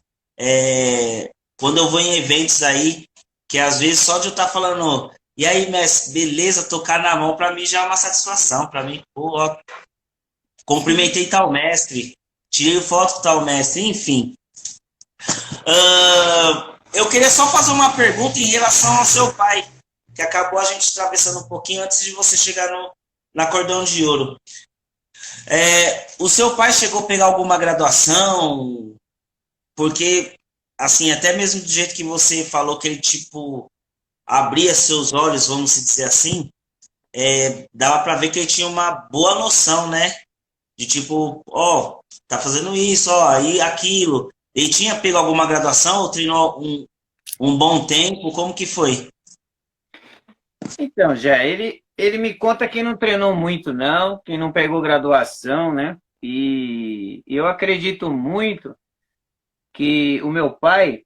S2: Quando eu vou em eventos aí, que às vezes só de eu estar falando, e aí, mestre, beleza, tocar na mão, para mim já é uma satisfação. Para mim, pô, ó, cumprimentei tal mestre, tirei foto com tal mestre, enfim. Eu queria só fazer uma pergunta em relação ao seu pai, que acabou a gente atravessando um pouquinho antes de você chegar na Cordão de Ouro. O seu pai chegou a pegar alguma graduação? Porque, assim, até mesmo do jeito que você falou que ele, tipo, abria seus olhos, vamos dizer assim, dava para ver que ele tinha uma boa noção, né? De tipo, ó, tá fazendo isso, ó, aí aquilo. Ele tinha pego alguma graduação ou treinou um bom tempo? Como que foi?
S3: Então, já, ele me conta que não treinou muito, não, que não pegou graduação, né? E eu acredito muito que o meu pai,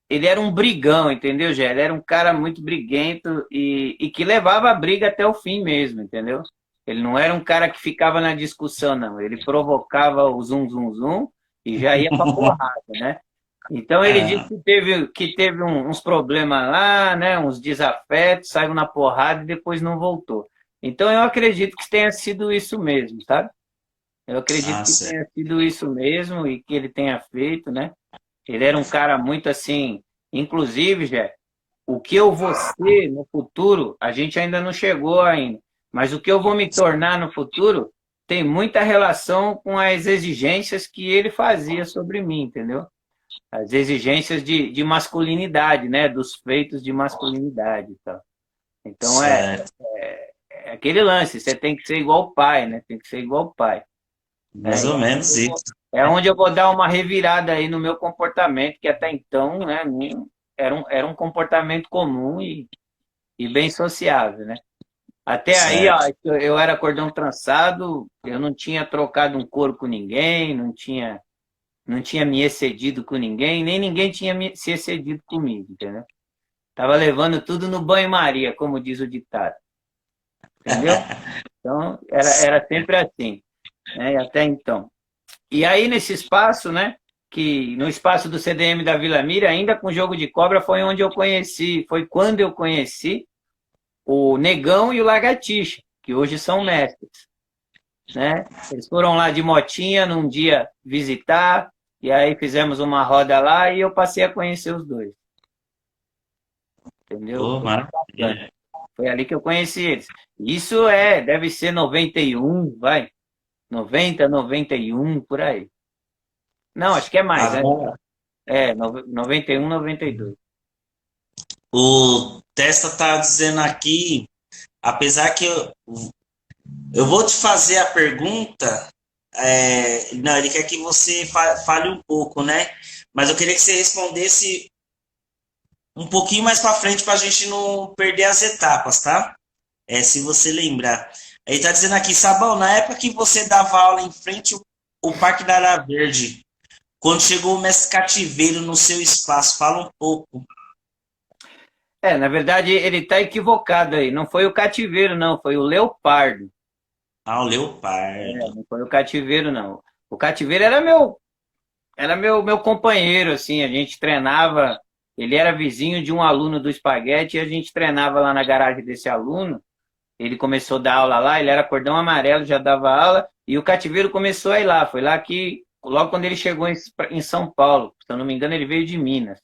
S3: ele era um brigão, entendeu, Gé? Ele era um cara muito briguento e que levava a briga até o fim mesmo, entendeu? Ele não era um cara que ficava na discussão, não. Ele provocava o zum, zum, zum e já ia pra porrada, né? Então ele disse que teve uns problemas lá, né? Uns desafetos, saiu na porrada e depois não voltou. Então eu acredito que tenha sido isso mesmo, sabe? Eu acredito que tenha sido isso mesmo e que ele tenha feito, né? Ele era um cara muito assim, inclusive, Jé, o que eu vou ser no futuro, a gente ainda não chegou ainda, mas o que eu vou me tornar no futuro tem muita relação com as exigências que ele fazia sobre mim, entendeu? As exigências de masculinidade, né? Dos feitos de masculinidade e tal. Então é aquele lance, você tem que ser igual o pai, né? Tem que ser igual o pai.
S2: Mais ou menos isso.
S3: É onde eu vou dar uma revirada aí no meu comportamento, que até então, né, era um comportamento comum e bem sociável, né? Até aí, ó, eu era cordão trançado, eu não tinha trocado um couro com ninguém, não tinha me excedido com ninguém, nem ninguém tinha se excedido comigo, entendeu? Tava levando tudo no banho-maria, como diz o ditado. Entendeu? Então, era sempre assim, né? Até então. E aí, nesse espaço, né? Que no espaço do CDM da Vila Mira, ainda com Jogo de Cobra, foi quando eu conheci o Negão e o Lagartixa, que hoje são mestres, né? Eles foram lá de motinha num dia visitar, e aí fizemos uma roda lá e eu passei a conhecer os dois. Entendeu?
S2: Pô, maravilha.
S3: Foi ali que eu conheci eles. Isso deve ser 91, vai. 90, 91, por aí. Não, acho que é mais, né?
S2: Agora,
S3: 91, 92.
S2: o Testa tá dizendo aqui, apesar que eu vou te fazer a pergunta, não, ele quer que você fale um pouco, né? Mas eu queria que você respondesse um pouquinho mais para frente para a gente não perder as etapas, tá? Se você lembrar. Ele tá dizendo aqui, Sabão, na época que você dava aula em frente ao Parque da Área Verde, quando chegou o mestre Cativeiro no seu espaço, fala um pouco.
S3: Na verdade, ele está equivocado aí. Não foi o Cativeiro, não. Foi o Leopardo.
S2: Ah, o Leopardo.
S3: Não foi o Cativeiro, não. O Cativeiro era meu companheiro, assim. A gente treinava. Ele era vizinho de um aluno do Espaguete e a gente treinava lá na garagem desse aluno. Ele começou a dar aula lá, ele era cordão amarelo, já dava aula, e o Cativeiro começou a ir lá. Foi lá que, logo quando ele chegou em São Paulo, se eu não me engano, ele veio de Minas.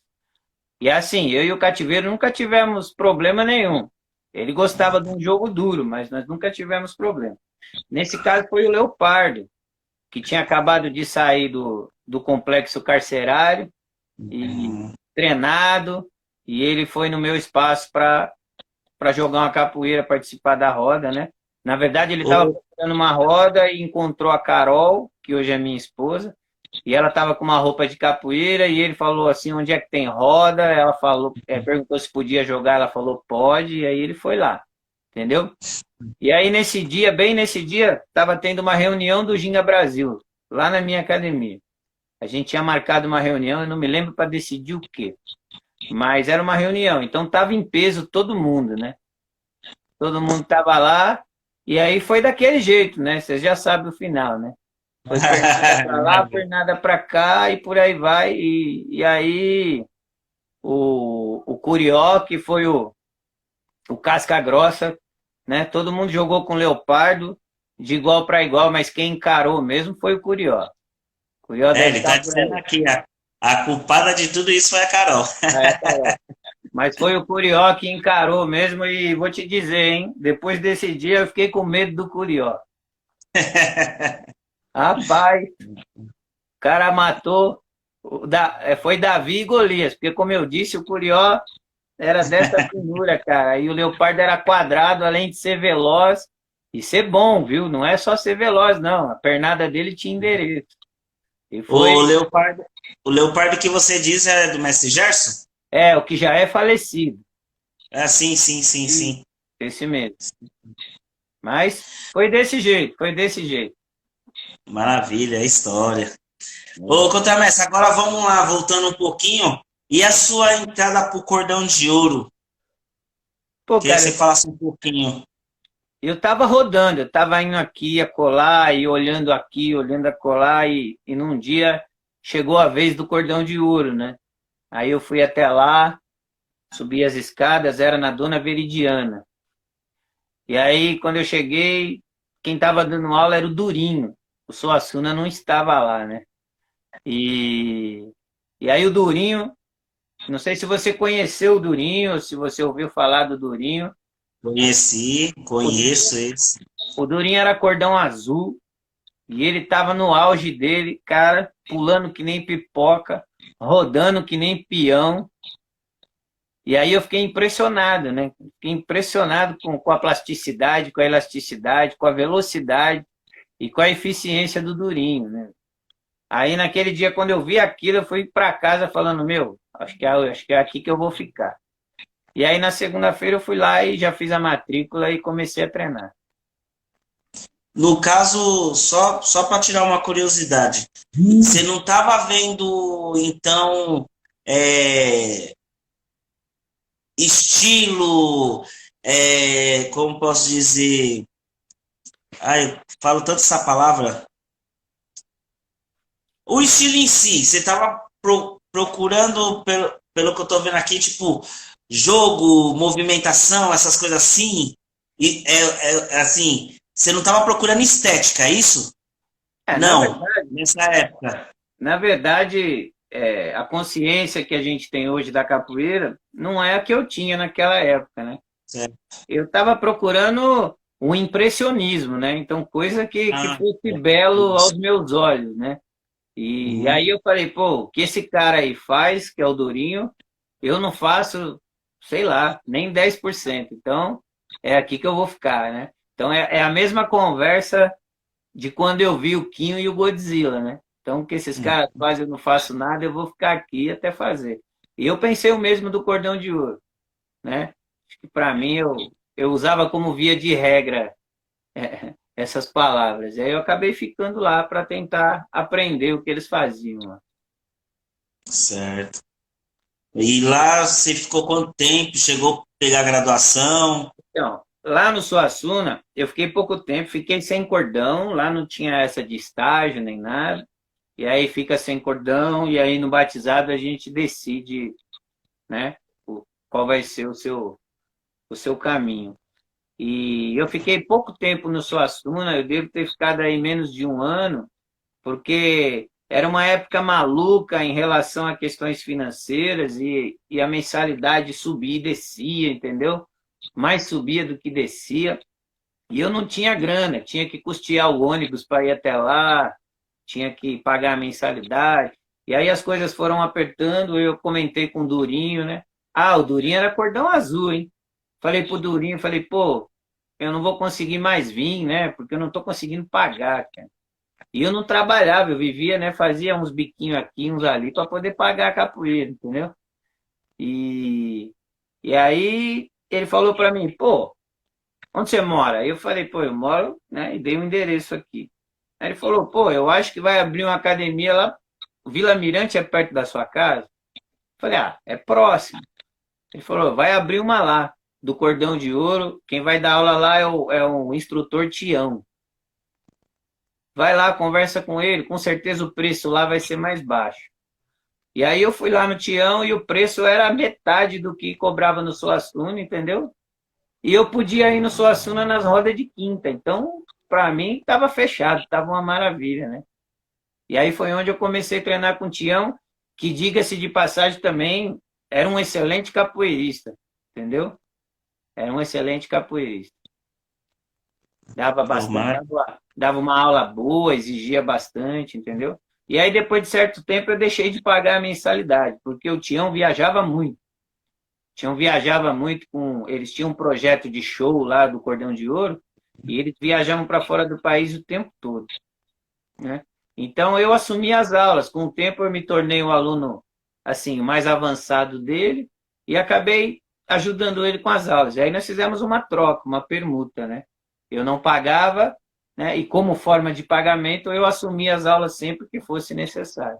S3: E assim, eu e o Cativeiro nunca tivemos problema nenhum. Ele gostava de um jogo duro, mas nós nunca tivemos problema. Nesse caso foi o Leopardo, que tinha acabado de sair do complexo carcerário, e treinado, e ele foi no meu espaço para jogar uma capoeira, participar da roda, né? Na verdade, ele estava procurando uma roda e encontrou a Carol, que hoje é minha esposa, e ela estava com uma roupa de capoeira, e ele falou assim, onde é que tem roda? Ela falou, perguntou se podia jogar, ela falou, pode, e aí ele foi lá, entendeu? E aí bem nesse dia, estava tendo uma reunião do Ginga Brasil, lá na minha academia. A gente tinha marcado uma reunião, eu não me lembro para decidir o quê. Mas era uma reunião, então estava em peso todo mundo, né? Todo mundo estava lá, e aí foi daquele jeito, né? Vocês já sabem o final, né? Foi pernada para lá, pernada para cá, e por aí vai. E aí o Curió, que foi o casca grossa, né? Todo mundo jogou com o Leopardo, de igual para igual, mas quem encarou mesmo foi o Curió.
S2: Ele tá dizendo aqui, a culpada de tudo isso foi a Carol.
S3: Carol. Mas foi o Curió que encarou mesmo, e vou te dizer, hein? Depois desse dia eu fiquei com medo do Curió. Rapaz, o cara matou, foi Davi e Golias, porque como eu disse, o Curió era dessa finura, cara, e o Leopardo era quadrado, além de ser veloz, e ser bom, viu? Não é só ser veloz, não, a pernada dele tinha endereço. E foi...
S2: O Leopardo que você diz é do mestre Gerson?
S3: O que já é falecido.
S2: Sim.
S3: Esse mesmo. Mas foi desse jeito.
S2: Maravilha, a história. Ô, Contramestre, agora vamos lá, voltando um pouquinho. E a sua entrada pro Cordão de Ouro?
S3: Pô,
S2: Queria
S3: cara,
S2: que você falasse um pouquinho.
S3: eu tava rodando, eu tava indo aqui, acolá, e olhando aqui, olhando acolá, e num dia chegou a vez do Cordão de Ouro, né? Aí eu fui até lá, subi as escadas, era na Dona Veridiana. E aí, quando eu cheguei, quem estava dando aula era o Durinho. O Suassuna não estava lá, né? E aí o Durinho, não sei se você conheceu o Durinho, ou se você ouviu falar do Durinho.
S2: Conheço eles.
S3: O Durinho era cordão azul, e ele estava no auge dele, cara, pulando que nem pipoca, rodando que nem peão. E aí eu fiquei impressionado, né? Fiquei impressionado com a plasticidade, com a elasticidade, com a velocidade e com a eficiência do Durinho, né? Aí naquele dia, quando eu vi aquilo, eu fui para casa falando, acho que é aqui que eu vou ficar. E aí na segunda-feira eu fui lá e já fiz a matrícula e comecei a treinar.
S2: No caso, só para tirar uma curiosidade, você não estava vendo, então, estilo, como posso dizer, eu falo tanto essa palavra, o estilo em si, você estava procurando, pelo que eu estou vendo aqui, tipo, jogo, movimentação, essas coisas assim, E assim, você não estava procurando estética, é isso?
S3: É,
S2: Não, nessa época.
S3: na verdade, a consciência que a gente tem hoje da capoeira não é a que eu tinha naquela época, né?
S2: Certo.
S3: Eu estava procurando um impressionismo, né? Então, coisa que
S2: Ah,
S3: fosse
S2: é.
S3: belo aos
S2: Isso.
S3: meus olhos, né? E
S2: Uhum.
S3: aí eu falei, pô, o que esse cara aí faz, que é o Durinho, eu não faço, sei lá, nem 10%. Então, é aqui que eu vou ficar, né? Então, é a mesma conversa de quando eu vi o Quinho e o Godzilla, né? Então, o que esses caras fazem, eu não faço nada, eu vou ficar aqui até fazer. E eu pensei o mesmo do Cordão de Ouro, né? Acho que para mim, eu usava como via de regra essas palavras. E aí eu acabei ficando lá para tentar aprender o que eles faziam lá.
S2: Certo. E lá você ficou quanto tempo? Chegou a pegar a graduação?
S3: Então, lá no Suassuna, eu fiquei pouco tempo, fiquei sem cordão, lá não tinha essa de estágio nem nada. E aí fica sem cordão, e aí no batizado a gente decide, né, qual vai ser o seu caminho. E eu fiquei pouco tempo no Suassuna, eu devo ter ficado aí menos de um ano, porque era uma época maluca em relação a questões financeiras e a mensalidade subia e descia, entendeu? Mais subia do que descia. E eu não tinha grana, tinha que custear o ônibus para ir até lá, tinha que pagar a mensalidade. E aí as coisas foram apertando, eu comentei com o Durinho, né? Ah, o Durinho era cordão azul, hein? Falei pro Durinho, falei, pô, eu não vou conseguir mais vir, né? Porque eu não tô conseguindo pagar, cara. E eu não trabalhava, eu vivia, né? Fazia uns biquinhos aqui, uns ali, para poder pagar a capoeira, entendeu? E, e aí ele falou para mim, pô, onde você mora? Aí eu falei, pô, eu moro, né? E dei um endereço aqui. Aí ele falou, pô, eu acho que vai abrir uma academia lá, Vila Mirante é perto da sua casa? Eu falei, ah, é próximo. Ele falou, vai abrir uma lá, do Cordão de Ouro, quem vai dar aula lá é o instrutor Tião. Vai lá, conversa com ele, com certeza o preço lá vai ser mais baixo. E aí eu fui lá no Tião e o preço era a metade do que cobrava no Suassuna, entendeu? E eu podia ir no Suassuna nas rodas de quinta. Então, para mim, estava fechado, estava uma maravilha, né? E aí foi onde eu comecei a treinar com o Tião, que, diga-se de passagem também, era um excelente capoeirista, entendeu? Era um excelente capoeirista. Dava
S2: Pô,
S3: bastante, dava uma aula boa, exigia bastante, entendeu? E aí, depois de certo tempo, eu deixei de pagar a mensalidade, porque o Tião viajava muito. O Tião viajava muito com. Eles tinham um projeto de show lá do Cordão de Ouro, e eles viajavam para fora do país o tempo todo, né? Então, eu assumi as aulas. Com o tempo, eu me tornei um aluno, assim, mais avançado dele, e acabei ajudando ele com as aulas. E aí nós fizemos uma troca, uma permuta, né? Eu não pagava, né? E como forma de pagamento, eu assumia as aulas sempre que fosse necessário,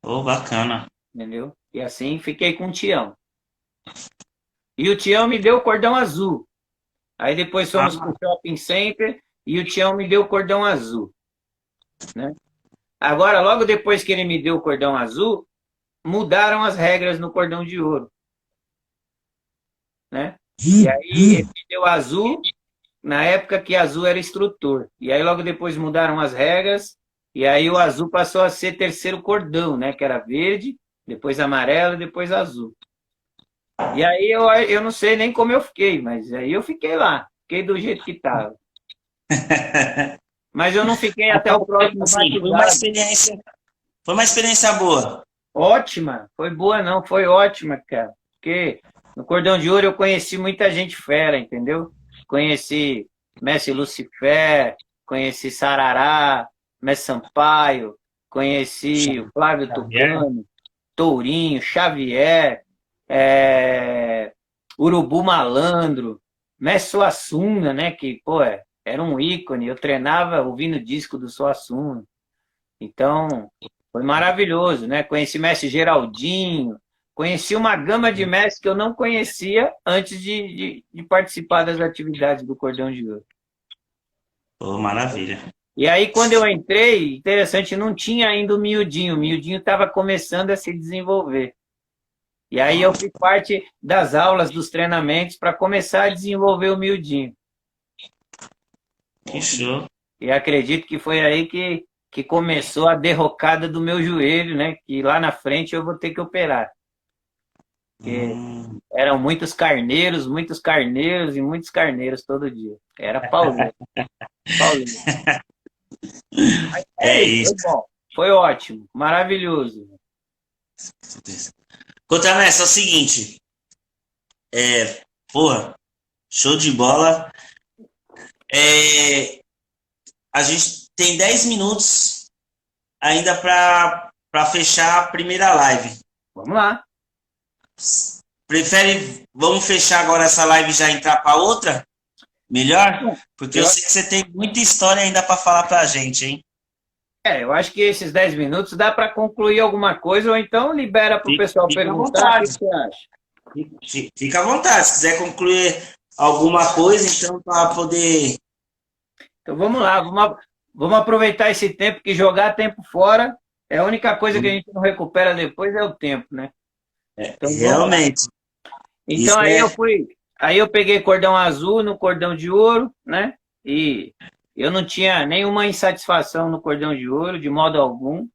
S2: Pô, bacana.
S3: entendeu? E assim fiquei com o Tião. E o Tião me deu o cordão azul. Aí depois fomos para
S2: Ah,
S3: o shopping center e o Tião me deu o cordão azul, né? Agora, logo depois que ele me deu o cordão azul, mudaram as regras no cordão de ouro, né? E aí ele me deu azul na época que azul era instrutor. E aí logo depois mudaram as regras, e aí o azul passou a ser terceiro cordão, né? Que era verde, depois amarelo e depois azul. E aí eu não sei nem como eu fiquei, mas aí eu fiquei lá, fiquei do jeito que estava. Mas eu não fiquei até o próximo
S2: assim,
S3: batizado.
S2: foi uma experiência boa.
S3: Ótima, foi boa não, foi ótima, cara. Porque no Cordão de Ouro eu conheci muita gente fera, entendeu? Conheci Mestre Lucifer, conheci Sarará, Mestre Sampaio, conheci o Flávio
S2: Xavier.
S3: Tucano, Tourinho, Xavier, é, Urubu Malandro, Mestre Suassuna, né? Que, pô, era um ícone. Eu treinava ouvindo disco do Suassuna. Então, foi maravilhoso, né? Conheci Mestre Geraldinho, conheci uma gama de mestres que eu não conhecia antes de participar das atividades do Cordão de Ouro.
S2: Pô, maravilha.
S3: E aí, quando eu entrei, interessante, não tinha ainda o miudinho estava começando a se desenvolver. E aí eu fiz parte das aulas, dos treinamentos, para começar a desenvolver o miudinho.
S2: Que show.
S3: E acredito que foi aí que começou a derrocada do meu joelho, né? Que lá na frente eu vou ter que operar. Porque eram muitos carneiros e muitos carneiros todo dia. Era pauleiro. Pauleiro.
S2: É isso.
S3: Foi bom. Foi ótimo. Maravilhoso.
S2: Contramestre, é o seguinte. Porra, show de bola. A gente tem 10 minutos ainda para fechar a primeira live.
S3: Vamos lá.
S2: Vamos fechar agora essa live e já entrar para outra? Melhor? Porque eu sei que você tem muita história ainda para falar para a gente, hein?
S3: Eu acho que esses 10 minutos dá para concluir alguma coisa, ou então libera para o pessoal perguntar. O que você acha?
S2: Fica à vontade. Se quiser concluir alguma coisa, então, para poder...
S3: Então vamos lá, vamos aproveitar esse tempo, que jogar tempo fora é a única coisa que a gente não recupera depois, é o tempo, né? Então,
S2: realmente.
S3: Então aí eu peguei cordão azul no cordão de ouro, né? E eu não tinha nenhuma insatisfação no cordão de ouro, de modo algum.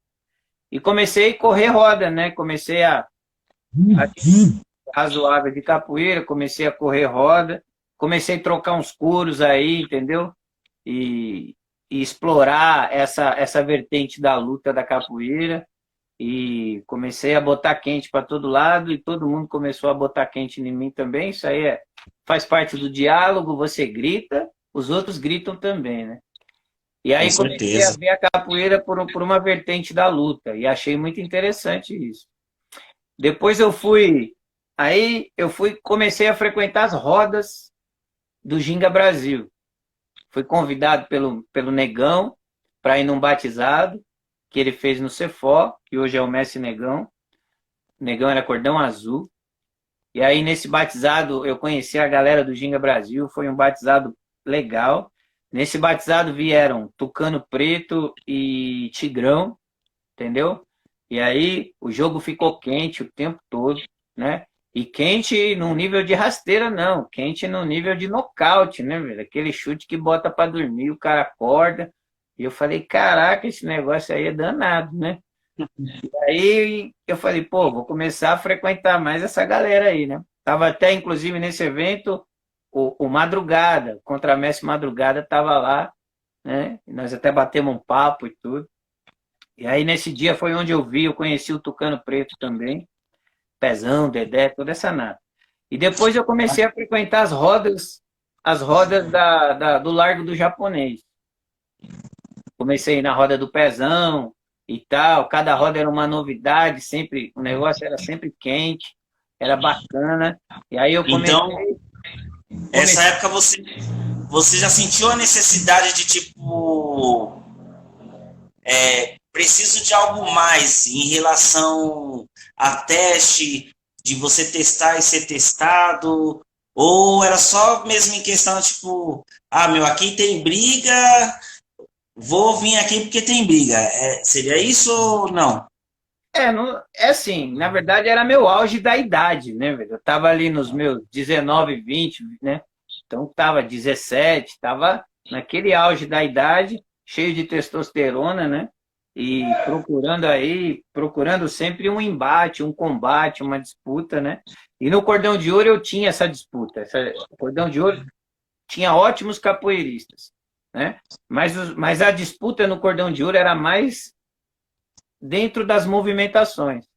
S3: E comecei a correr roda, né? Comecei a razoável de capoeira, comecei a correr roda, comecei a trocar uns couros aí, entendeu? E explorar essa vertente da luta da capoeira. E comecei a botar quente para todo lado, e todo mundo começou a botar quente em mim também. Isso aí faz parte do diálogo, você grita, os outros gritam também, né? E aí comecei a ver a capoeira por uma vertente da luta, e achei muito interessante isso. Depois comecei a frequentar as rodas do Ginga Brasil. Fui convidado pelo Negão para ir num batizado que ele fez no Cefó, que hoje é o Mestre Negão. O Negão era cordão azul. E aí, nesse batizado, eu conheci a galera do Ginga Brasil, foi um batizado legal. Nesse batizado vieram Tucano Preto e Tigrão, entendeu? E aí, o jogo ficou quente o tempo todo, né? E quente num nível de rasteira, não. Quente no nível de nocaute, né, velho? Aquele chute que bota pra dormir, o cara acorda. E eu falei, caraca, esse negócio aí é danado, né? E aí eu falei, pô, vou começar a frequentar mais essa galera aí, né? Tava até, inclusive, nesse evento, o Madrugada, o Contramestre Madrugada tava lá, né? E nós até batemos um papo e tudo. E aí, nesse dia, foi onde eu conheci o Tucano Preto também, Pezão, Dedé, toda essa nata. E depois eu comecei a frequentar as rodas do Largo do Japonês. Comecei na roda do Pezão e tal, cada roda era uma novidade, sempre, o negócio era sempre quente, era bacana. E aí eu comecei...
S2: Então, essa época você já sentiu a necessidade de, tipo, preciso de algo mais em relação a teste, de você testar e ser testado, ou era só mesmo em questão, tipo, aqui tem briga, vou vir aqui porque tem briga. Seria isso ou não?
S3: Assim, na verdade era meu auge da idade, né, velho? Eu tava ali nos meus 19, 20, né? Então tava 17, tava naquele auge da idade, cheio de testosterona, né? E procurando sempre um embate, um combate, uma disputa, né? E no Cordão de Ouro eu tinha essa disputa. O Cordão de Ouro tinha ótimos capoeiristas, né? Mas a disputa no Cordão de Ouro era mais dentro das movimentações,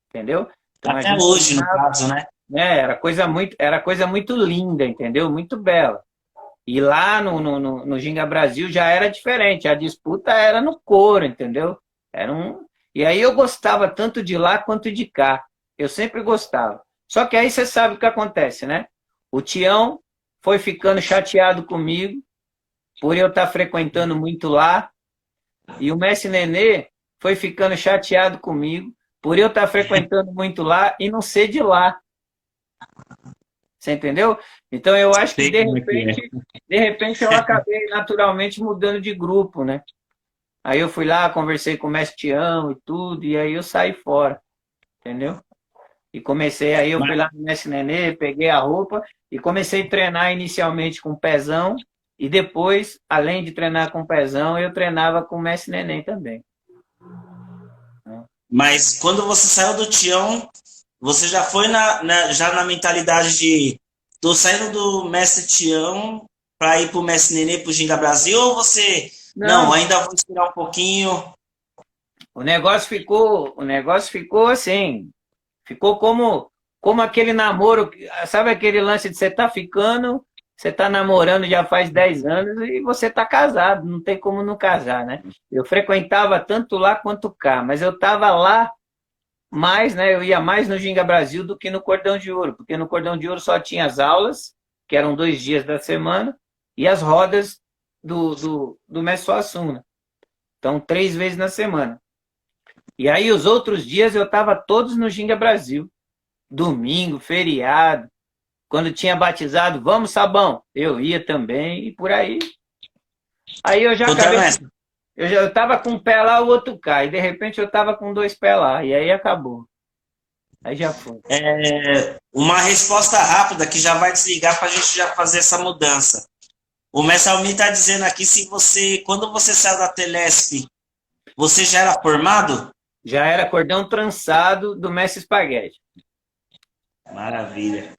S3: entendeu? Então,
S2: até hoje, no caso, né?
S3: Era coisa muito linda, entendeu? Muito bela. E lá no Ginga Brasil já era diferente, a disputa era no couro, entendeu? E aí eu gostava tanto de lá quanto de cá. Eu sempre gostava. Só que aí você sabe o que acontece, né? O Tião foi ficando chateado comigo por eu estar frequentando muito lá, e o Mestre Nenê foi ficando chateado comigo por eu estar frequentando muito lá e não ser de lá. Você entendeu? Então eu acho que de repente eu acabei naturalmente mudando de grupo, né? Aí eu fui lá, conversei com o Mestre Tião e tudo, e aí eu saí fora, entendeu? E comecei, aí eu fui lá no Mestre Nenê, peguei a roupa e comecei a treinar inicialmente com pezão. E depois, além de treinar com pezão, eu treinava com o Mestre Neném também.
S2: Mas quando você saiu do Tião, você já foi já na mentalidade de tô saindo do Mestre Tião para ir pro Mestre Nenê, pro Ginga Brasil, ou você não, ainda vou esperar um pouquinho?
S3: O negócio ficou assim, ficou como aquele namoro, sabe aquele lance de você tá ficando, você tá namorando já faz 10 anos e você tá casado, não tem como não casar, né? Eu frequentava tanto lá quanto cá, mas eu tava lá mais, né? Eu ia mais no Ginga Brasil do que no Cordão de Ouro, porque no Cordão de Ouro só tinha as aulas, que eram 2 dias da semana, e as rodas do Mestre Suassuna. Então, 3 vezes na semana. E aí, os outros dias, eu estava todos no Ginga Brasil. Domingo, feriado. Quando tinha batizado, vamos, Sabão. Eu ia também, e por aí. Aí eu já acabei... Eu estava com um pé lá, o outro cá. E, de repente, eu estava com 2 pés lá. E aí, acabou. Aí já foi.
S2: Uma resposta rápida que já vai desligar para a gente já fazer essa mudança. O Mestre Almir está dizendo aqui, quando você saiu da Telesp, você já era formado?
S3: Já era cordão trançado do Mestre Espaguete.
S2: Maravilha.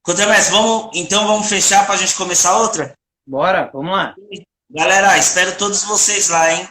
S2: Mestre, vamos fechar para a gente começar outra?
S3: Bora, vamos lá.
S2: Galera, espero todos vocês lá, hein?